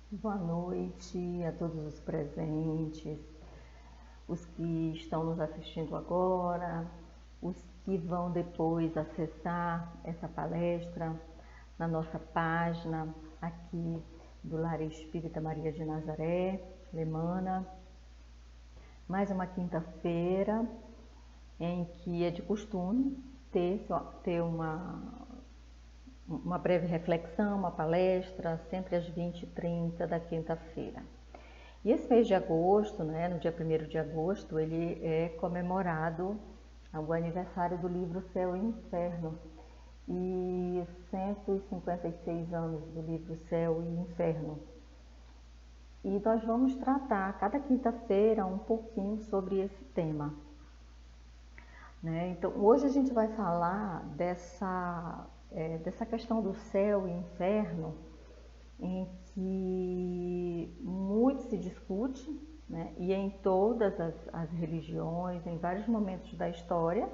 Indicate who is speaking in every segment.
Speaker 1: Boa noite a todos os presentes, os que estão nos assistindo agora, os que vão depois acessar essa palestra na nossa página aqui do Lar Espírita Maria de Nazaré, Lemana. Mais uma quinta-feira em que é de costume ter uma breve reflexão, uma palestra, sempre às 20h30 da quinta-feira. E esse mês de agosto, no dia 1º de agosto, ele é comemorado o aniversário do livro Céu e Inferno e 156 anos do livro Céu e Inferno. E nós vamos tratar cada quinta-feira um pouquinho sobre esse tema. Então, hoje a gente vai falar dessa questão do céu e inferno, em que muito se discute, e em todas as religiões, em vários momentos da história,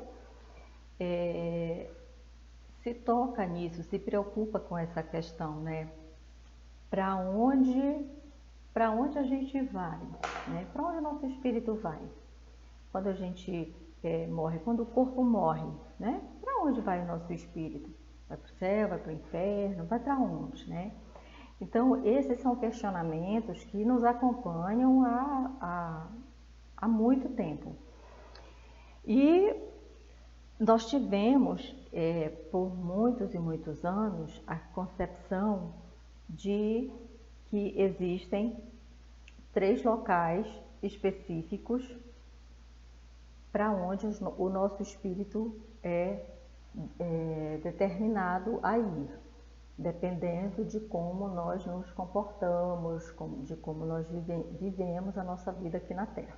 Speaker 1: se toca nisso, se preocupa com essa questão, Para onde a gente vai, Para onde o nosso espírito vai? Quando a gente morre, quando o corpo morre, Para onde vai o nosso espírito? Vai para o céu, vai para o inferno, vai para onde, Então, esses são questionamentos que nos acompanham há muito tempo. E nós tivemos, por muitos e muitos anos, a concepção de que existem 3 locais específicos para onde o nosso espírito é determinado a ir, dependendo de como nós nos comportamos, de como nós vivemos a nossa vida aqui na Terra.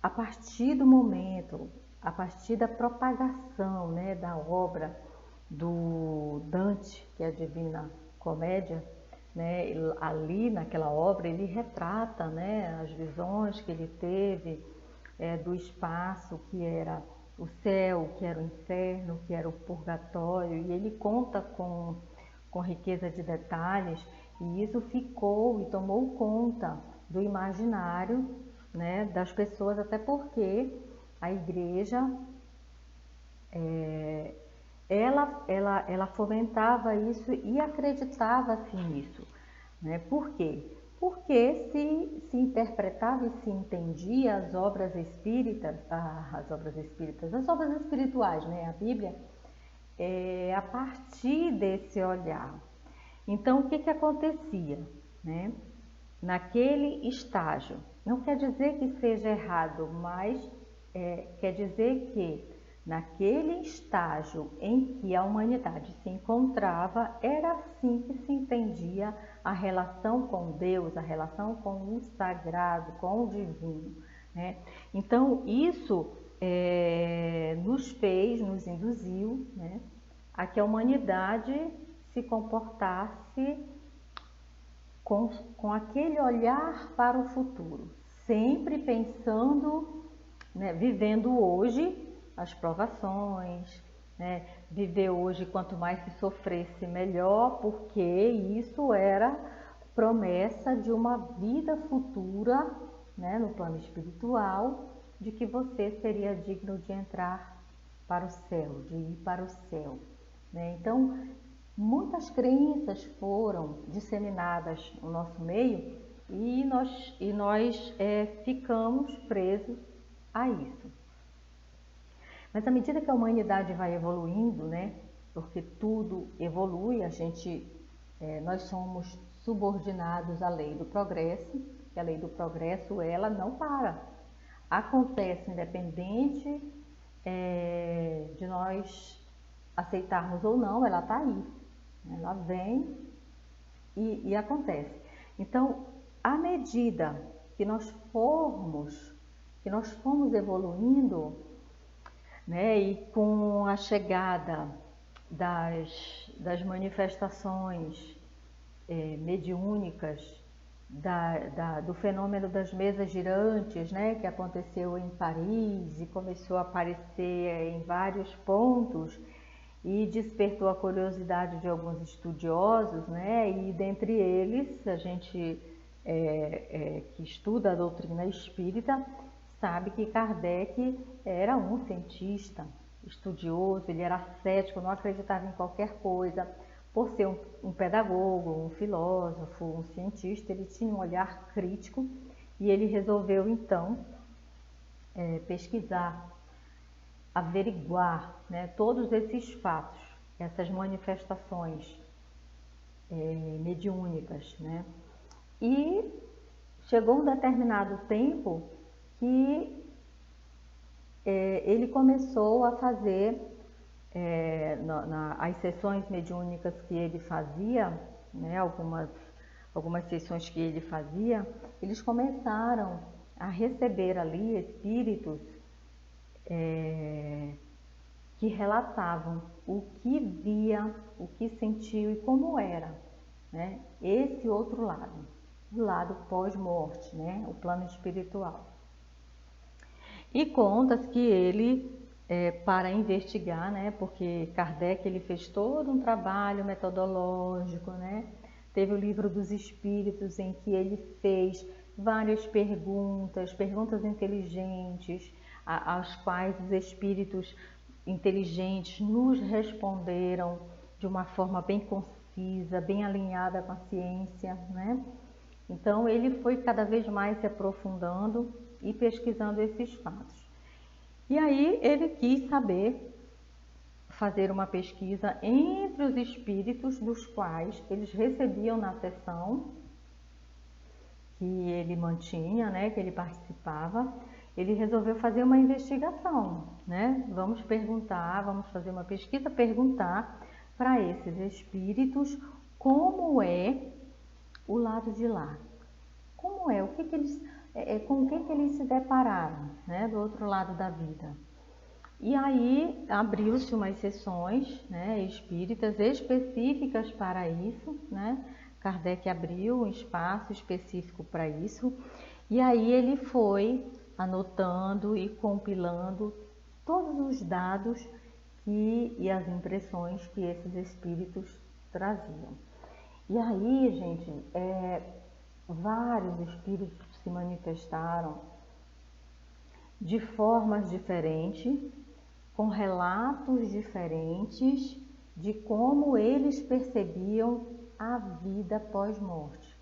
Speaker 1: A partir do momento, a partir da propagação da obra do Dante, que é a Divina Comédia, ali naquela obra ele retrata as visões que ele teve do espaço, que era o céu, que era o inferno, que era o purgatório, e ele conta com riqueza de detalhes, e isso ficou e tomou conta do imaginário das pessoas, até porque a igreja ela fomentava isso e acreditava-se nisso. Por quê? Porque se interpretava e se entendia as obras espíritas, as obras espirituais, a Bíblia, a partir desse olhar. Então, o que acontecia? Naquele estágio, não quer dizer que seja errado, mas quer dizer que naquele estágio em que a humanidade se encontrava, era assim que se entendia a relação com Deus, a relação com o sagrado, com o divino. Então, isso nos induziu a que a humanidade se comportasse com aquele olhar para o futuro, sempre pensando, vivendo hoje as provações, viver hoje, quanto mais se sofresse melhor, porque isso era promessa de uma vida futura, no plano espiritual, de que você seria digno de entrar para o céu, de ir para o céu. Então, muitas crenças foram disseminadas no nosso meio e nós ficamos presos a isso. Mas à medida que a humanidade vai evoluindo, porque tudo evolui, nós somos subordinados à lei do progresso, e a lei do progresso, ela não para. Acontece independente de nós aceitarmos ou não, ela está aí. Ela vem e acontece. Então, à medida que nós fomos evoluindo, e com a chegada das manifestações mediúnicas, do fenômeno das mesas girantes, que aconteceu em Paris e começou a aparecer em vários pontos, e despertou a curiosidade de alguns estudiosos, né? E dentre eles, a gente que estuda a doutrina espírita sabe que Kardec era um cientista, estudioso, ele era cético, não acreditava em qualquer coisa. Por ser um pedagogo, um filósofo, um cientista, ele tinha um olhar crítico e ele resolveu então pesquisar, averiguar, né, todos esses fatos, essas manifestações mediúnicas, né? E chegou um determinado tempo que ele começou a fazer as sessões mediúnicas que ele fazia, né, algumas sessões que ele fazia, eles começaram a receber ali espíritos que relatavam o que via, o que sentiu e como era, né, esse outro lado, o lado pós-morte, né, o plano espiritual. E conta-se que ele, para investigar, né, porque Kardec ele fez todo um trabalho metodológico, né, teve o Livro dos Espíritos em que ele fez várias perguntas inteligentes, às quais os espíritos inteligentes nos responderam de uma forma bem concisa, bem alinhada com a ciência, né? Então ele foi cada vez mais se aprofundando e pesquisando esses fatos. E aí ele quis fazer uma pesquisa entre os espíritos dos quais eles recebiam na sessão que ele mantinha, né, que ele participava. Ele resolveu fazer uma investigação, né? Vamos fazer uma pesquisa, perguntar para esses espíritos como é o lado de lá. Como é? O que que eles, com o que eles se depararam, né, do outro lado da vida? E aí abriu-se umas sessões, né, espíritas específicas para isso, né? Kardec abriu um espaço específico para isso. E aí ele foi anotando e compilando todos os dados e as impressões que esses espíritos traziam. E aí, gente, vários espíritos se manifestaram de formas diferentes, com relatos diferentes de como eles percebiam a vida pós-morte,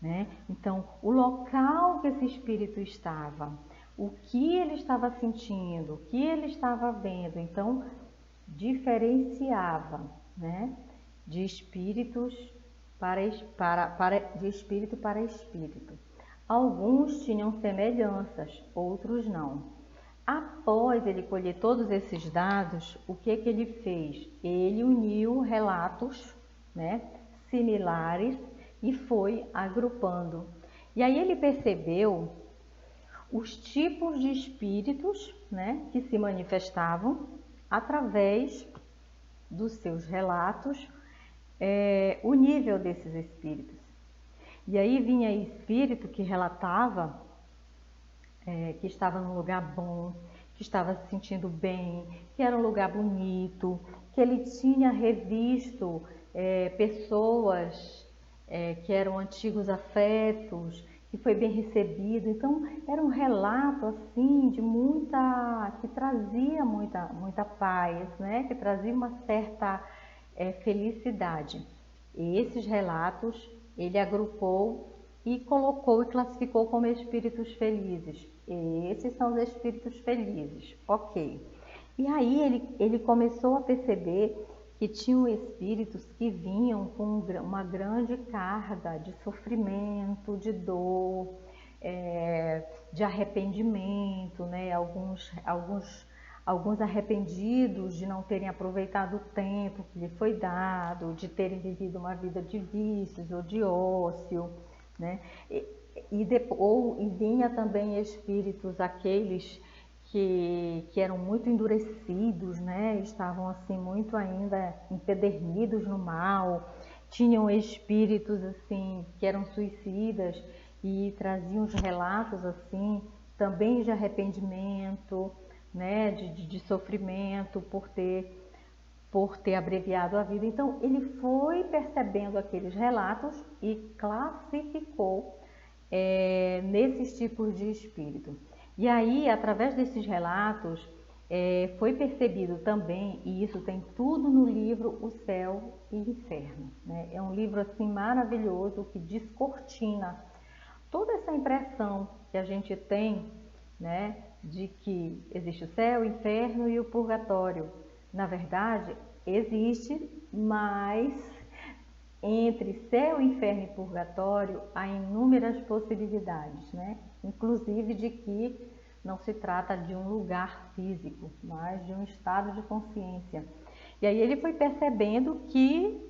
Speaker 1: né? Então, o local que esse espírito estava, o que ele estava sentindo, o que ele estava vendo, então diferenciava, né, de espíritos de espírito para espírito. Alguns tinham semelhanças, outros não. Após ele colher todos esses dados, o que ele fez? Ele uniu relatos, né, similares e foi agrupando. E aí ele percebeu os tipos de espíritos, né, que se manifestavam através dos seus relatos, o nível desses espíritos. E aí vinha espírito que relatava que estava num lugar bom, que estava se sentindo bem, que era um lugar bonito, que ele tinha revisto pessoas que eram antigos afetos, que foi bem recebido. Então era um relato assim de que trazia muita paz, né? Que trazia uma certa felicidade. E esses relatos ele agrupou e colocou e classificou como espíritos felizes. Esses são os espíritos felizes, ok. E aí ele começou a perceber que tinham espíritos que vinham com uma grande carga de sofrimento, de dor, de arrependimento, né? Alguns arrependidos de não terem aproveitado o tempo que lhe foi dado, de terem vivido uma vida de vícios ou de ócio, né? E vinha também espíritos, aqueles que eram muito endurecidos, né? Estavam assim muito ainda empedernidos no mal. Tinham espíritos assim que eram suicidas e traziam os relatos assim também de arrependimento, né? De sofrimento por ter por ter abreviado a vida. Então, ele foi percebendo aqueles relatos e classificou nesses tipos de espírito. E aí, através desses relatos, foi percebido também, e isso tem tudo no livro O Céu e Inferno, né? É um livro assim maravilhoso que descortina toda essa impressão que a gente tem, né, de que existe o céu, o inferno e o purgatório. Na verdade, existe, mas entre céu, inferno e purgatório há inúmeras possibilidades, né? Inclusive de que não se trata de um lugar físico, mas de um estado de consciência. E aí ele foi percebendo que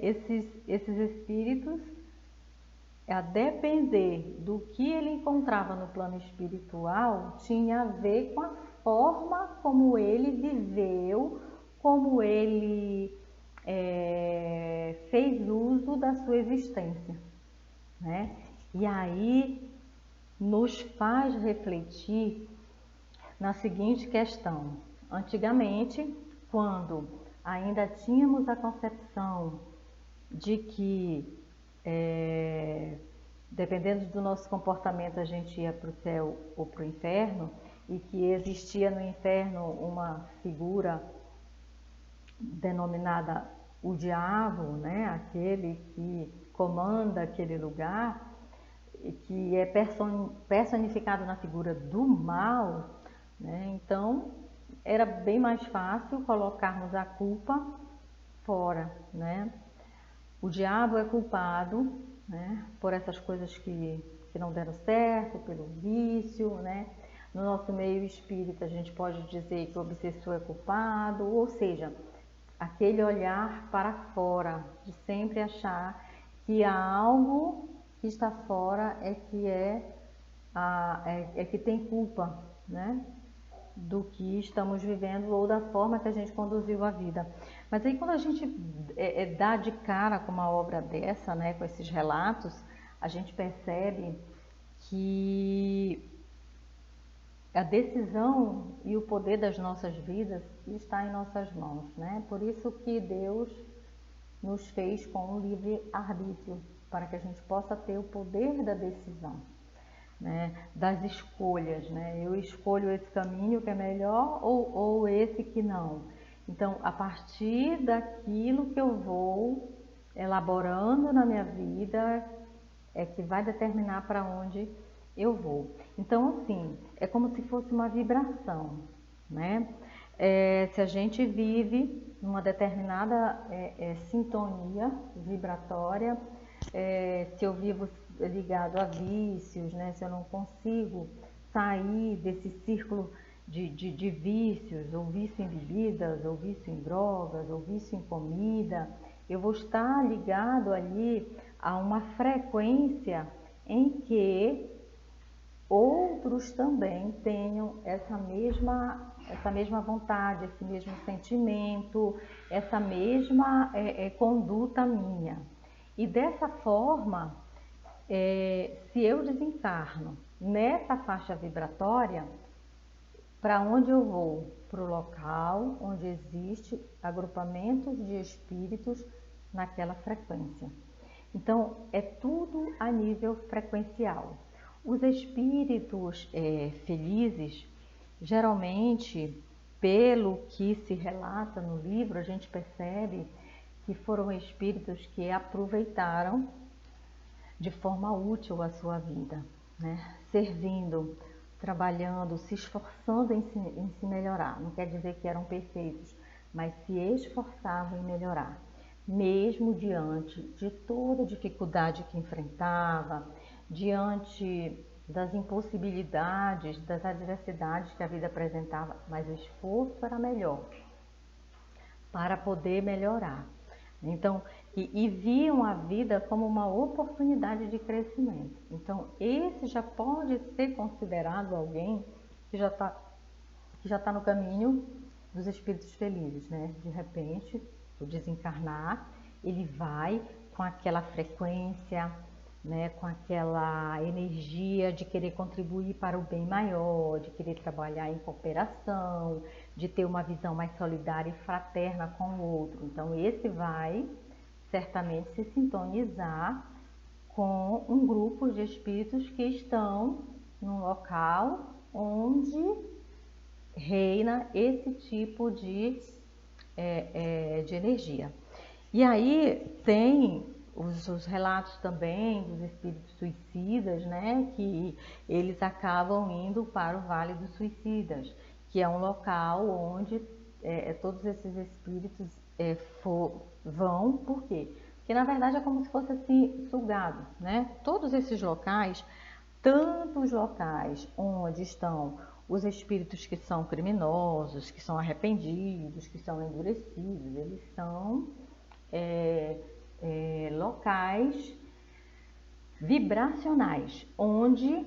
Speaker 1: esses espíritos, a depender do que ele encontrava no plano espiritual, tinha a ver com a forma como ele viveu, como ele fez uso da sua existência, né? E aí nos faz refletir na seguinte questão: antigamente, quando ainda tínhamos a concepção de que dependendo do nosso comportamento a gente ia para o céu ou para o inferno, e que existia no inferno uma figura denominada o diabo, né? Aquele que comanda aquele lugar, que é personificado na figura do mal, né? Então era bem mais fácil colocarmos a culpa fora, né? O diabo é culpado, né, por essas coisas que não deram certo, pelo vício, né? No nosso meio espírita a gente pode dizer que o obsessor é culpado, ou seja, aquele olhar para fora, de sempre achar que há algo que está fora que tem culpa, né, do que estamos vivendo ou da forma que a gente conduziu a vida. Mas aí quando a gente dá de cara com uma obra dessa, né, com esses relatos, a gente percebe que a decisão e o poder das nossas vidas está em nossas mãos, né? Por isso que Deus nos fez com um livre-arbítrio, para que a gente possa ter o poder da decisão, né? Das escolhas, né? Eu escolho esse caminho que é melhor ou esse que não. Então, a partir daquilo que eu vou elaborando na minha vida, é que vai determinar para onde eu vou. Então, assim, é como se fosse uma vibração, né? Se a gente vive numa determinada sintonia vibratória, se eu vivo ligado a vícios, né? Se eu não consigo sair desse círculo de vícios, ou vício em bebidas, ou vício em drogas, ou vício em comida, eu vou estar ligado ali a uma frequência em que outros também tenham essa mesma vontade, esse mesmo sentimento, essa mesma conduta minha. E dessa forma, se eu desencarno nessa faixa vibratória, para onde eu vou? Para o local onde existe agrupamentos de espíritos naquela frequência. Então, é tudo a nível frequencial. Os espíritos felizes, geralmente, pelo que se relata no livro, a gente percebe que foram espíritos que aproveitaram de forma útil a sua vida, né? Servindo, trabalhando, se esforçando em se melhorar. Não quer dizer que eram perfeitos, mas se esforçavam em melhorar, mesmo diante de toda a dificuldade que enfrentava, diante das impossibilidades, das adversidades que a vida apresentava, mas o esforço era melhor para poder melhorar. Então, e viam a vida como uma oportunidade de crescimento. Então, esse já pode ser considerado alguém que já tá no caminho dos espíritos felizes, né? De repente, o desencarnar, ele vai com aquela frequência, né? Com aquela energia de querer contribuir para o bem maior, de querer trabalhar em cooperação, de ter uma visão mais solidária e fraterna com o outro. Então, esse vai certamente se sintonizar com um grupo de espíritos que estão num local onde reina esse tipo de energia. E aí tem os relatos também dos espíritos suicidas, né, que eles acabam indo para o Vale dos Suicidas, que é um local onde todos esses espíritos vão, por quê? Porque na verdade é como se fosse assim, sugado, né? Todos esses locais, tanto os locais onde estão os espíritos que são criminosos, que são arrependidos, que são endurecidos, eles são locais vibracionais, onde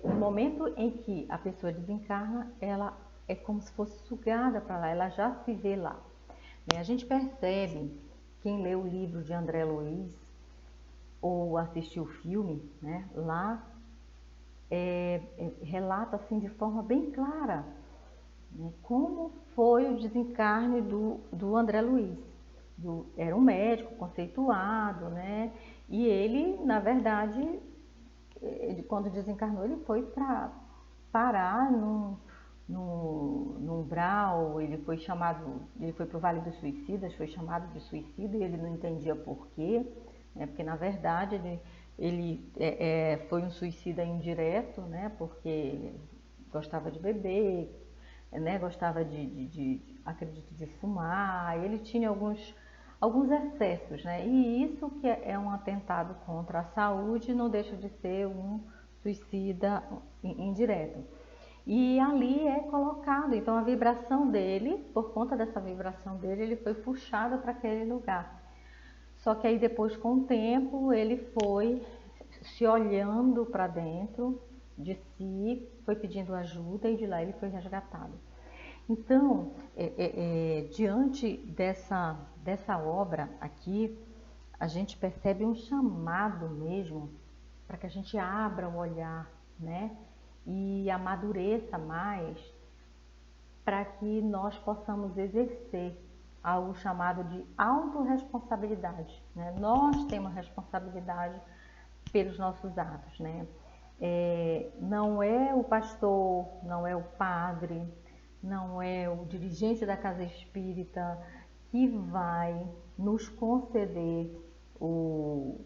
Speaker 1: no momento em que a pessoa desencarna, ela é como se fosse sugada para lá, ela já se vê lá. A gente percebe, quem lê o livro de André Luiz ou assistiu o filme, né, lá relata assim de forma bem clara, né, como foi o desencarne do André Luiz. Era um médico conceituado, né, e ele, na verdade, quando desencarnou, ele foi para parar num umbral, ele foi para o Vale dos Suicidas, foi chamado de suicida e ele não entendia por quê, né? Porque na verdade ele foi um suicida indireto, né? Porque ele gostava de beber, né? Gostava acredito, de fumar, ele tinha alguns excessos, né? E isso que é um atentado contra a saúde não deixa de ser um suicida indireto. E ali é colocado, então a vibração dele, por conta dessa vibração dele, ele foi puxado para aquele lugar. Só que aí depois, com o tempo, ele foi se olhando para dentro de si, foi pedindo ajuda e de lá ele foi resgatado. Então, diante dessa obra aqui, a gente percebe um chamado mesmo para que a gente abra o olhar, né? E amadureça mais para que nós possamos exercer algo chamado de autorresponsabilidade, né? Nós temos responsabilidade pelos nossos atos, né? Não é o pastor, não é o padre, não é o dirigente da casa espírita que vai nos conceder como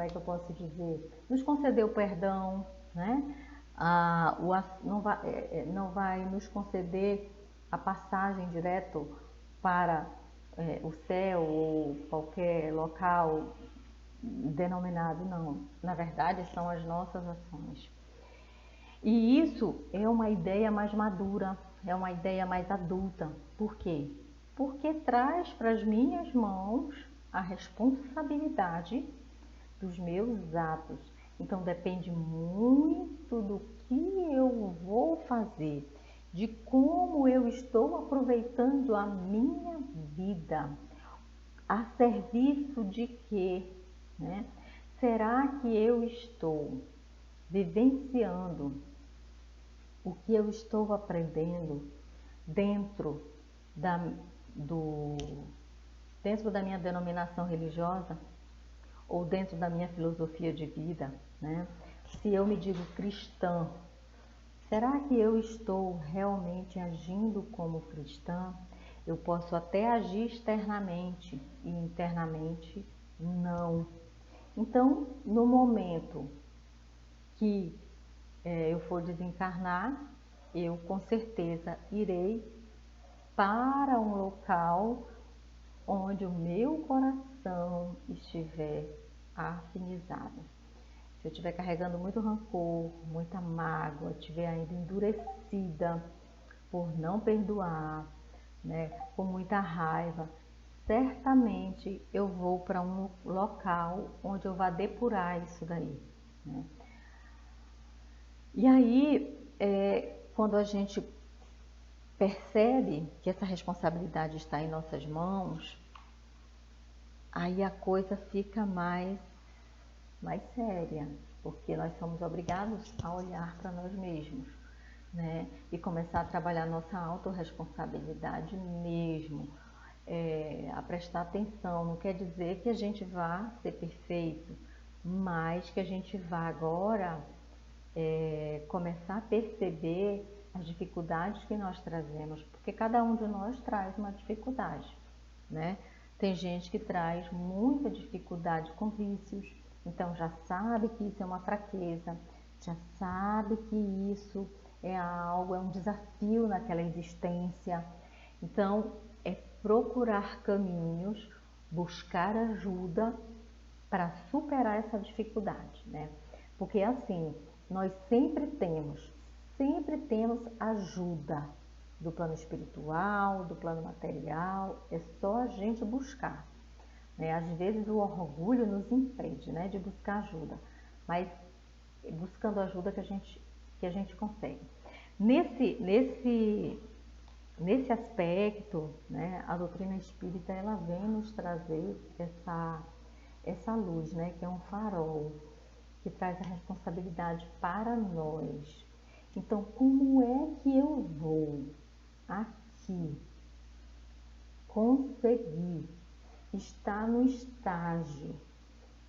Speaker 1: é que eu posso dizer? Nos conceder o perdão, né? Não vai nos conceder a passagem direto para o céu ou qualquer local denominado, não. Na verdade, são as nossas ações. E isso é uma ideia mais madura, é uma ideia mais adulta. Por quê? Porque traz para as minhas mãos a responsabilidade dos meus atos. Então depende muito do que eu vou fazer, de como eu estou aproveitando a minha vida, a serviço de quê, né? Será que eu estou vivenciando o que eu estou aprendendo dentro dentro da minha denominação religiosa ou dentro da minha filosofia de vida, né? Se eu me digo cristã, será que eu estou realmente agindo como cristã? Eu posso até agir externamente e internamente não. Então, no momento que eu for desencarnar, eu com certeza irei para um local onde o meu coração estiver afinizado. Se eu estiver carregando muito rancor, muita mágoa, estiver ainda endurecida por não perdoar, né, com muita raiva, certamente eu vou para um local onde eu vá depurar isso daí, né? E aí, quando a gente percebe que essa responsabilidade está em nossas mãos, aí a coisa fica mais séria, porque nós somos obrigados a olhar para nós mesmos. né? E começar a trabalhar nossa autorresponsabilidade mesmo, a prestar atenção. Não quer dizer que a gente vá ser perfeito, mas que a gente vá agora começar a perceber as dificuldades que nós trazemos, porque cada um de nós traz uma dificuldade, né? Tem gente que traz muita dificuldade com vícios, então já sabe que isso é uma fraqueza, já sabe que isso é algo, é um desafio naquela existência. Então, é procurar caminhos, buscar ajuda para superar essa dificuldade, né? Porque assim, nós sempre temos ajuda do plano espiritual, do plano material, é só a gente buscar, né? Às vezes o orgulho nos impede, né, de buscar ajuda, mas buscando ajuda que a gente consegue. Nesse aspecto, né, a doutrina espírita ela vem nos trazer essa luz, né, que é um farol, que traz a responsabilidade para nós. Então, como é que eu vou aqui conseguir estar no estágio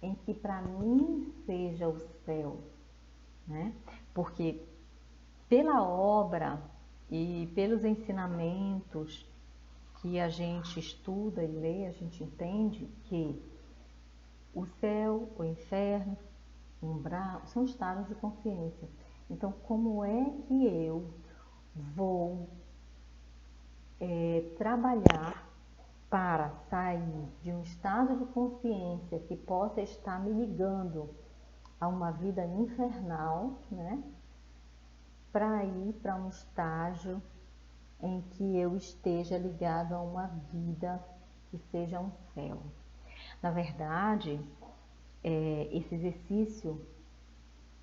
Speaker 1: em que para mim seja o céu, né? Porque pela obra e pelos ensinamentos que a gente estuda e lê, a gente entende que o céu, o inferno, o umbral são estados de consciência. Então, como é que eu vou trabalhar para sair de um estado de consciência que possa estar me ligando a uma vida infernal, né? Para ir para um estágio em que eu esteja ligado a uma vida que seja um céu. Na verdade, esse exercício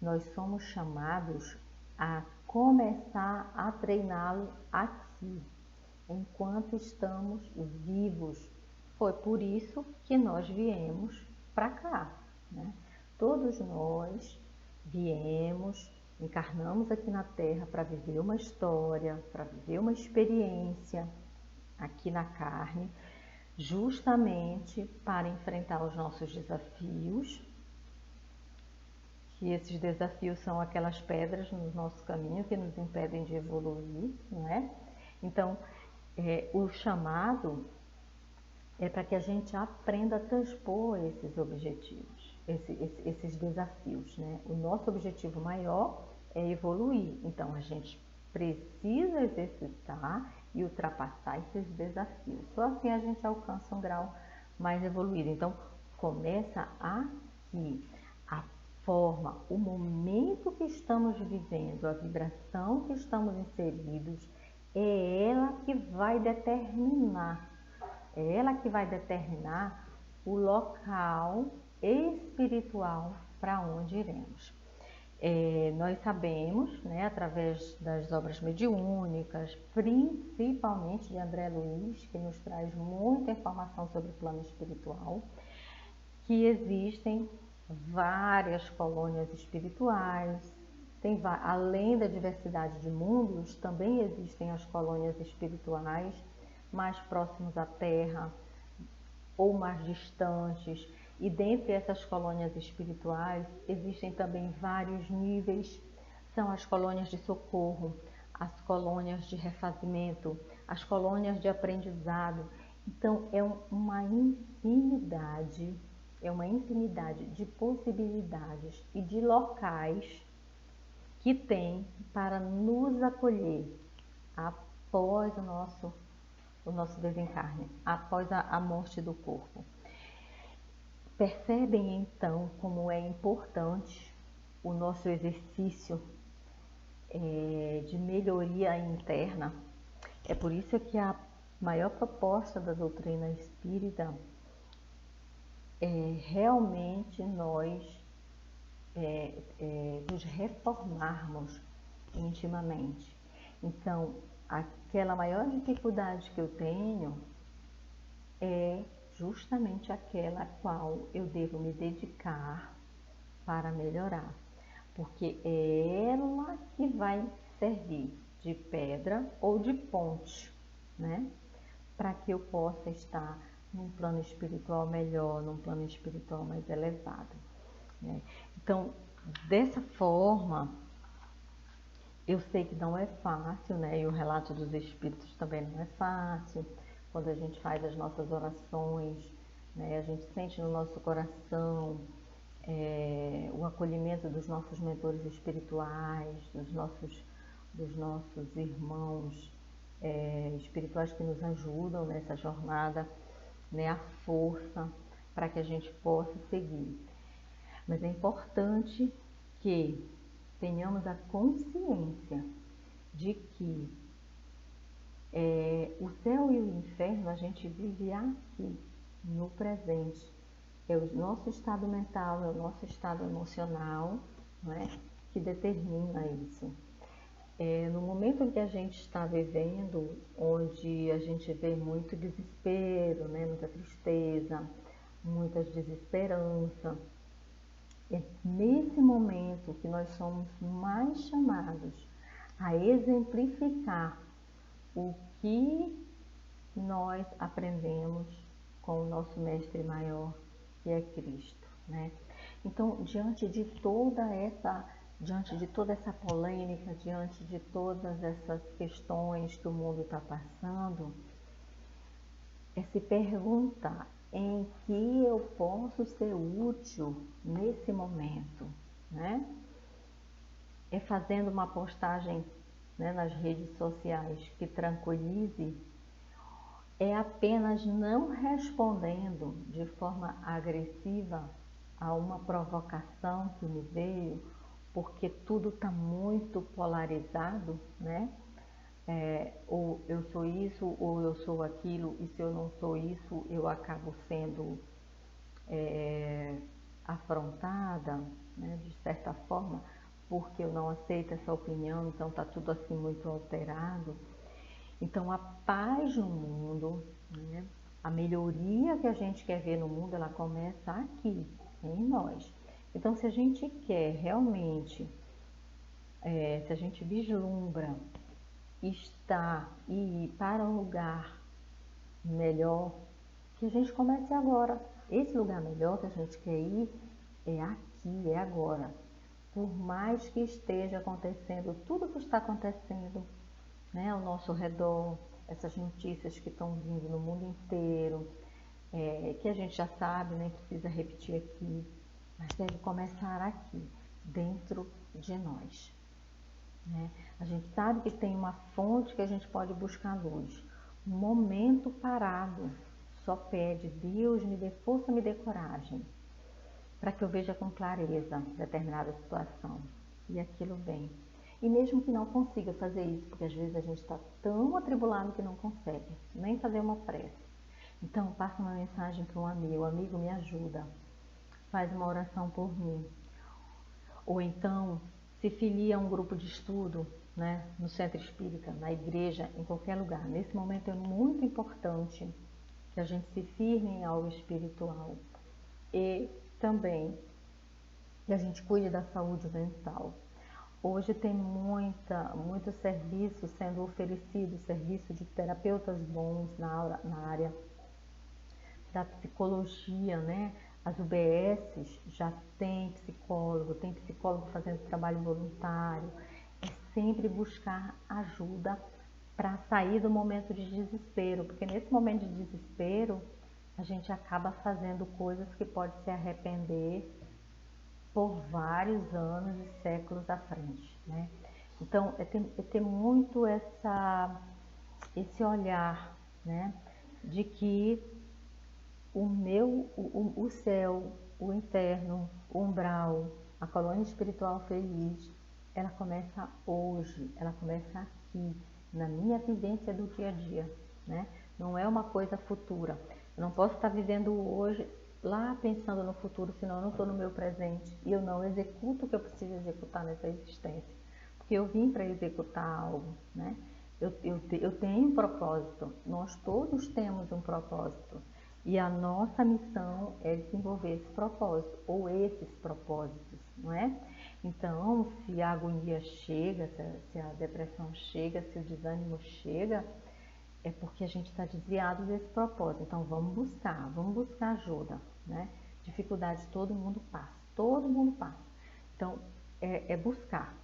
Speaker 1: nós somos chamados a começar a treiná-lo aqui, enquanto estamos vivos. Foi por isso que nós viemos para cá, né? Todos nós viemos, encarnamos aqui na Terra para viver uma história, para viver uma experiência aqui na carne, justamente para enfrentar os nossos desafios, que esses desafios são aquelas pedras no nosso caminho que nos impedem de evoluir, não é? Então, o chamado é para que a gente aprenda a transpor esses objetivos, esses desafios, né? O nosso objetivo maior é evoluir, então a gente precisa exercitar e ultrapassar esses desafios. Só assim a gente alcança um grau mais evoluído. Então, começa aqui. A forma, o momento que estamos vivendo, a vibração que estamos inseridos, é ela que vai determinar o local espiritual para onde iremos. Nós sabemos, né, através das obras mediúnicas, principalmente de André Luiz, que nos traz muita informação sobre o plano espiritual, que existem várias colônias espirituais. Além da diversidade de mundos, também existem as colônias espirituais mais próximos à Terra ou mais distantes. E dentre essas colônias espirituais existem também vários níveis. São as colônias de socorro, as colônias de refazimento, as colônias de aprendizado. Então é uma infinidade de possibilidades e de locais que tem para nos acolher após o nosso desencarne, após a morte do corpo. Percebem então como é importante o nosso exercício de melhoria interna? É por isso que a maior proposta da doutrina espírita é realmente nós nos reformarmos intimamente. Então, aquela maior dificuldade que eu tenho é justamente aquela a qual eu devo me dedicar para melhorar, porque é ela que vai servir de pedra ou de ponte, né? Para que eu possa estar num plano espiritual melhor, num plano espiritual mais elevado, né? Então, dessa forma, eu sei que não é fácil, né? E o relato dos espíritos também não é fácil. Quando a gente faz as nossas orações, né? A gente sente no nosso coração o acolhimento dos nossos mentores espirituais, dos nossos irmãos espirituais que nos ajudam nessa jornada, né? A força para que a gente possa seguir. Mas é importante que tenhamos a consciência de que o céu e o inferno a gente vive aqui, no presente. É o nosso estado mental, é o nosso estado emocional, não é, que determina isso. No momento em que a gente está vivendo, onde a gente vê muito desespero, né, muita tristeza, muita desesperança, é nesse momento que nós somos mais chamados a exemplificar o que nós aprendemos com o nosso mestre maior, que é Cristo, né? Então, diante de toda essa polêmica, diante de todas essas questões que o mundo está passando, é se perguntar em que eu posso ser útil nesse momento, né? É fazendo uma postagem, né, nas redes sociais que tranquilize, é apenas não respondendo de forma agressiva a uma provocação que me veio, porque tudo está muito polarizado, né? Ou eu sou isso, ou eu sou aquilo, e se eu não sou isso, eu acabo sendo afrontada, né, de certa forma, porque eu não aceito essa opinião, então está tudo assim muito alterado. Então, a paz no mundo, né, a melhoria que a gente quer ver no mundo, ela começa aqui, em nós. Então, se a gente quer realmente, se a gente vislumbra estar e ir para um lugar melhor, que a gente comece agora. Esse lugar melhor que a gente quer ir é aqui, é agora. Por mais que esteja acontecendo tudo que está acontecendo, né, ao nosso redor, essas notícias que estão vindo no mundo inteiro, que a gente já sabe, nem precisa repetir aqui, mas deve começar aqui, dentro de nós, né? A gente sabe que tem uma fonte que a gente pode buscar luz. Um momento parado só pede: Deus, me dê força, me dê coragem, para que eu veja com clareza determinada situação. E aquilo vem. E mesmo que não consiga fazer isso, porque às vezes a gente está tão atribulado que não consegue nem fazer uma prece. Então, passa uma mensagem para um amigo me ajuda, faz uma oração por mim. Ou então, se filia a um grupo de estudo, né, no centro espírita, na igreja, em qualquer lugar. Nesse momento é muito importante que a gente se firme em algo espiritual e também que a gente cuide da saúde mental. Hoje tem muito serviço sendo oferecido, serviço de terapeutas bons na área da psicologia, né? As UBSs já tem psicólogo fazendo trabalho voluntário. É sempre buscar ajuda para sair do momento de desespero, porque nesse momento de desespero a gente acaba fazendo coisas que pode se arrepender por vários anos e séculos à frente, né? Então, ter muito esse olhar, né, de que o céu, o inferno, o umbral, a colônia espiritual feliz, ela começa hoje, ela começa aqui, na minha vivência do dia a dia, né? Não é uma coisa futura. Eu não posso estar vivendo hoje lá pensando no futuro, senão eu não estou no meu presente e eu não executo o que eu preciso executar nessa existência. Porque eu vim para executar algo, né? Eu tenho um propósito, nós todos temos um propósito. E a nossa missão é desenvolver esse propósito, ou esses propósitos, não é? Então, se a agonia chega, se a depressão chega, se o desânimo chega, é porque a gente está desviado desse propósito. Então, vamos buscar ajuda, né? Dificuldades todo mundo passa, todo mundo passa. Então, é buscar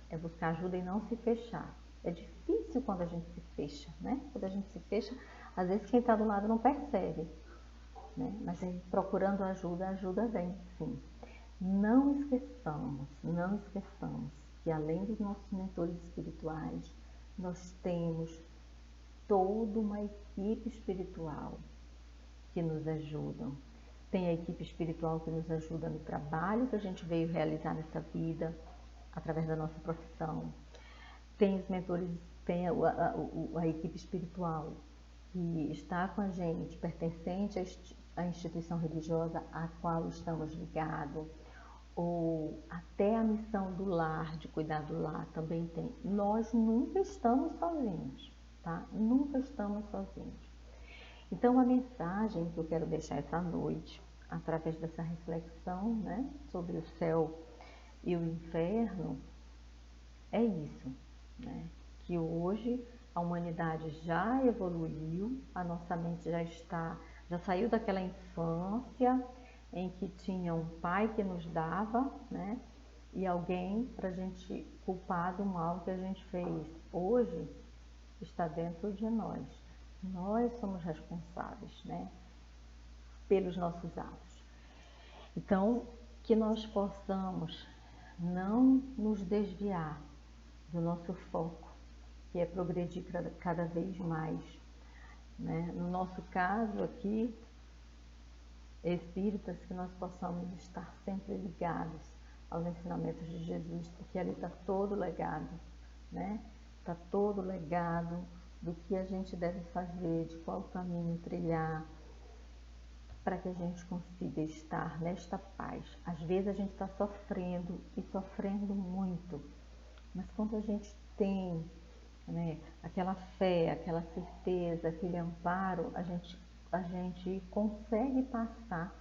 Speaker 1: ajuda e não se fechar. É difícil quando a gente se fecha, né? Quando a gente se fecha, às vezes quem está do lado não percebe, né? Mas aí, procurando ajuda, a ajuda vem, sim. Não esqueçamos que além dos nossos mentores espirituais, nós temos toda uma equipe espiritual que nos ajudam. Tem a equipe espiritual que nos ajuda no trabalho que a gente veio realizar nessa vida, através da nossa profissão. Tem os mentores, tem a equipe espiritual que está com a gente, pertencente à instituição religiosa a qual estamos ligados, ou até a missão do lar, de cuidar do lar, também tem. Nós nunca estamos sozinhos, tá? Nunca estamos sozinhos. Então, a mensagem que eu quero deixar essa noite, através dessa reflexão, né, sobre o céu e o inferno, é isso, né? Que hoje a humanidade já evoluiu, a nossa mente já saiu daquela infância em que tinha um pai que nos dava, né? E alguém para a gente culpar do mal que a gente fez. Hoje está dentro de nós. Nós somos responsáveis, né? Pelos nossos atos. Então, que nós possamos não nos desviar do nosso foco, que é progredir cada vez mais, né? No nosso caso aqui, espíritas, que nós possamos estar sempre ligados aos ensinamentos de Jesus, porque ali está todo o legado, né? Está todo o legado do que a gente deve fazer, de qual caminho trilhar, para que a gente consiga estar nesta paz. Às vezes a gente está sofrendo e sofrendo muito, mas quando a gente tem, né, aquela fé, aquela certeza, aquele amparo, a gente consegue passar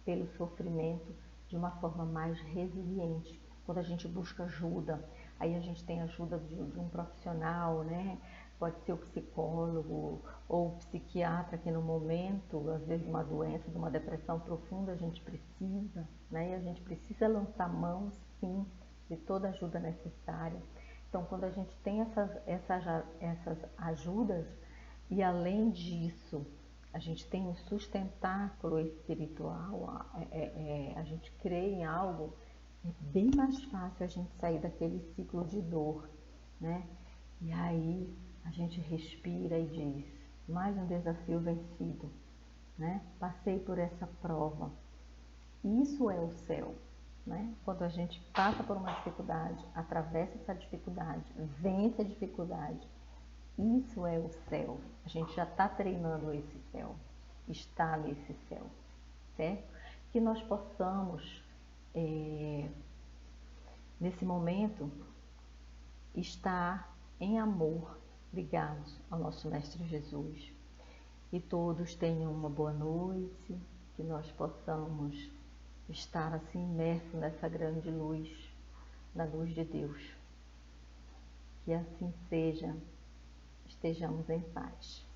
Speaker 1: pelo sofrimento de uma forma mais resiliente. Quando a gente busca ajuda, aí a gente tem ajuda de um profissional, né? Pode ser o psicólogo ou o psiquiatra, que no momento, às vezes, de uma doença, de uma depressão profunda, a gente precisa, né? E a gente precisa lançar mão, sim, de toda ajuda necessária. Então, quando a gente tem essas ajudas, e além disso, a gente tem um sustentáculo espiritual, a gente crê em algo, é bem mais fácil a gente sair daquele ciclo de dor, né? E aí a gente respira e diz, mais um desafio vencido, né? Passei por essa prova. Isso é o céu, né? Quando a gente passa por uma dificuldade, atravessa essa dificuldade, vence a dificuldade, isso é o céu. A gente já está treinando esse céu, está nesse céu, certo? Que nós possamos, nesse momento, estar em amor, ligados ao nosso Mestre Jesus. E todos tenham uma boa noite, que nós possamos estar assim imersos nessa grande luz, na luz de Deus. Que assim seja, estejamos em paz.